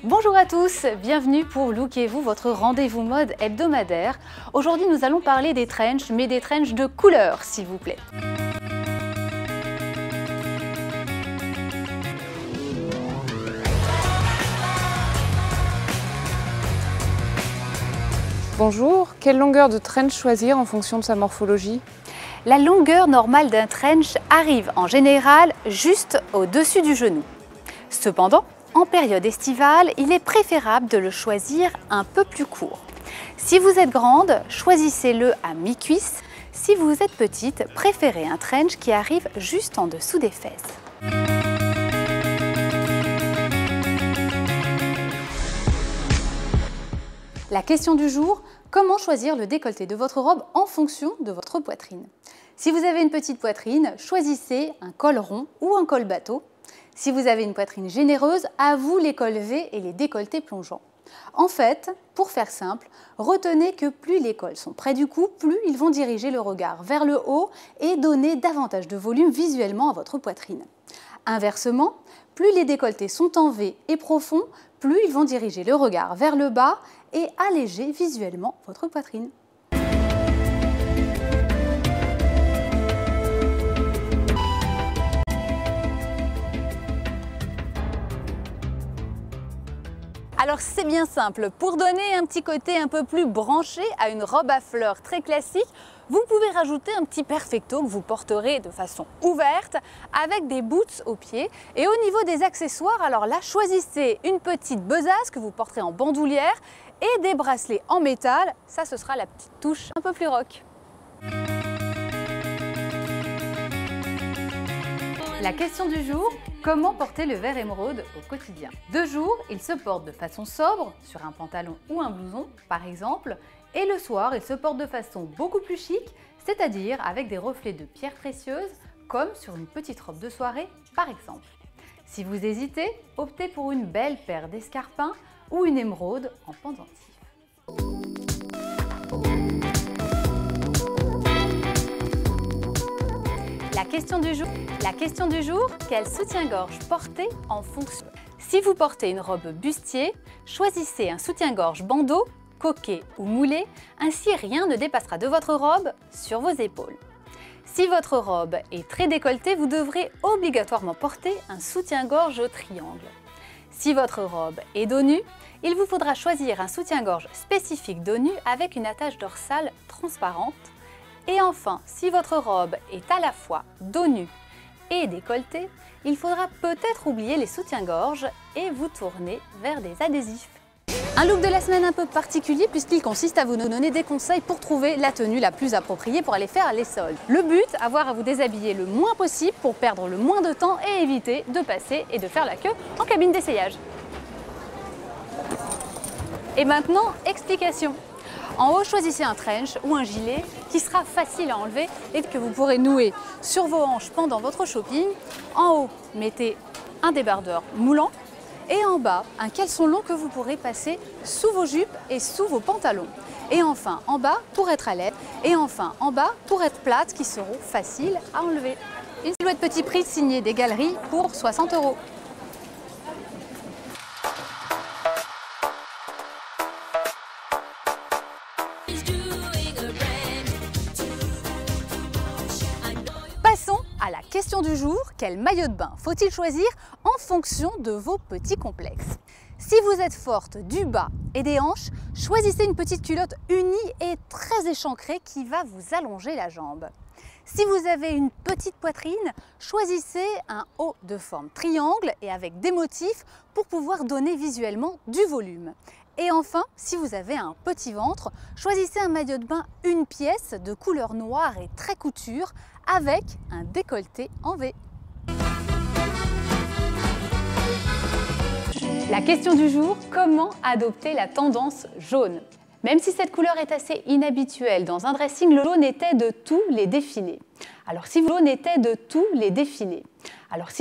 Bonjour à tous, bienvenue pour Lookez-vous, votre rendez-vous mode hebdomadaire. Aujourd'hui nous allons parler des trenchs, mais des trenchs de couleur s'il vous plaît. Bonjour, quelle longueur de trench choisir en fonction de sa morphologie? La longueur normale d'un trench arrive en général juste au-dessus du genou. Cependant, en période estivale, il est préférable de le choisir un peu plus court. Si vous êtes grande, choisissez-le à mi-cuisse. Si vous êtes petite, préférez un trench qui arrive juste en dessous des fesses. La question du jour, comment choisir le décolleté de votre robe en fonction de votre poitrine? Si vous avez une petite poitrine, choisissez un col rond ou un col bateau. Si vous avez une poitrine généreuse, à vous les cols V et les décolletés plongeants. En fait, pour faire simple, retenez que plus les cols sont près du cou, plus ils vont diriger le regard vers le haut et donner davantage de volume visuellement à votre poitrine. Inversement, plus les décolletés sont en V et profonds, plus ils vont diriger le regard vers le bas et alléger visuellement votre poitrine. Alors c'est bien simple, pour donner un petit côté un peu plus branché à une robe à fleurs très classique, vous pouvez rajouter un petit perfecto que vous porterez de façon ouverte avec des boots aux pieds. Et au niveau des accessoires, alors là, choisissez une petite besace que vous porterez en bandoulière et des bracelets en métal. Ça, ce sera la petite touche un peu plus rock. La question du jour, comment porter le vert émeraude au quotidien? De jour, il se porte de façon sobre, sur un pantalon ou un blouson par exemple, et le soir, il se porte de façon beaucoup plus chic, c'est-à-dire avec des reflets de pierres précieuses, comme sur une petite robe de soirée par exemple. Si vous hésitez, optez pour une belle paire d'escarpins ou une émeraude en pendentif. La question du jour, quel soutien-gorge porter en fonction? Si vous portez une robe bustier, choisissez un soutien-gorge bandeau, coquet ou moulé, ainsi rien ne dépassera de votre robe sur vos épaules. Si votre robe est très décolletée, vous devrez obligatoirement porter un soutien-gorge au triangle. Si votre robe est dos nu, il vous faudra choisir un soutien-gorge spécifique dos nu avec une attache dorsale transparente. Et enfin, si votre robe est à la fois dos nu et décolletée, il faudra peut-être oublier les soutiens-gorge et vous tourner vers des adhésifs. Un look de la semaine un peu particulier puisqu'il consiste à vous donner des conseils pour trouver la tenue la plus appropriée pour aller faire les soldes. Le but, avoir à vous déshabiller le moins possible pour perdre le moins de temps et éviter de passer et de faire la queue en cabine d'essayage. Et maintenant, explication. En haut, choisissez un trench ou un gilet qui sera facile à enlever et que vous pourrez nouer sur vos hanches pendant votre shopping. En haut, mettez un débardeur moulant et en bas, un caleçon long que vous pourrez passer sous vos jupes et sous vos pantalons. Et enfin, en bas pour être à l'aise et enfin, en bas pour être plates qui seront faciles à enlever. Une silhouette petit prix signée des Galeries pour 60 €. Passons à la question du jour, quel maillot de bain faut-il choisir en fonction de vos petits complexes? Si vous êtes forte du bas et des hanches, choisissez une petite culotte unie et très échancrée qui va vous allonger la jambe. Si vous avez une petite poitrine, choisissez un haut de forme triangle et avec des motifs pour pouvoir donner visuellement du volume. Et enfin, si vous avez un petit ventre, choisissez un maillot de bain une pièce de couleur noire et très couture avec un décolleté en V. La question du jour, comment adopter la tendance jaune? Même si cette couleur est assez inhabituelle dans un dressing, le jaune était de tous les défilés. Alors si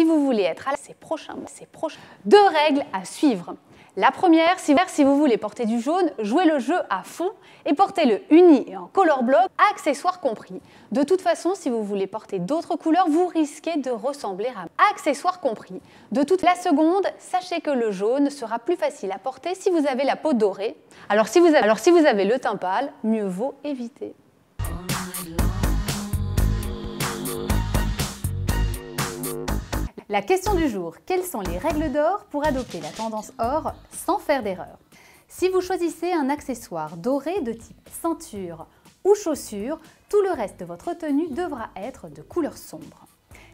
vous voulez être à ces prochains mois, deux règles à suivre. La première, si vous voulez porter du jaune, jouez le jeu à fond et portez-le uni et en color block, accessoires compris. De toute façon, si vous voulez porter d'autres couleurs, vous risquez de ressembler à accessoires compris. La seconde, sachez que le jaune sera plus facile à porter si vous avez la peau dorée. Alors si vous avez le teint pâle, mieux vaut éviter. La question du jour, quelles sont les règles d'or pour adopter la tendance or sans faire d'erreur? Si vous choisissez un accessoire doré de type ceinture ou chaussure, tout le reste de votre tenue devra être de couleur sombre.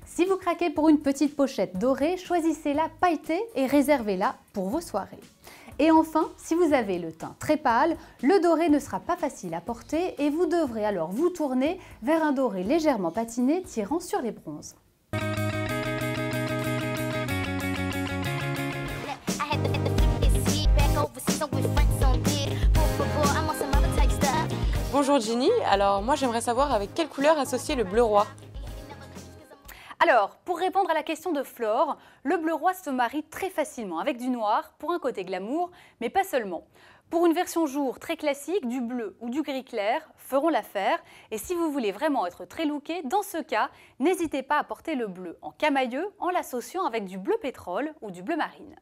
Si vous craquez pour une petite pochette dorée, choisissez-la pailletée et réservez-la pour vos soirées. Et enfin, si vous avez le teint très pâle, le doré ne sera pas facile à porter et vous devrez alors vous tourner vers un doré légèrement patiné tirant sur les bronzes. Bonjour Ginny, alors moi j'aimerais savoir avec quelle couleur associer le bleu roi? Alors, pour répondre à la question de Flore, le bleu roi se marie très facilement avec du noir pour un côté glamour, mais pas seulement. Pour une version jour très classique, du bleu ou du gris clair feront l'affaire. Et si vous voulez vraiment être très looké, dans ce cas, n'hésitez pas à porter le bleu en camailleux en l'associant avec du bleu pétrole ou du bleu marine.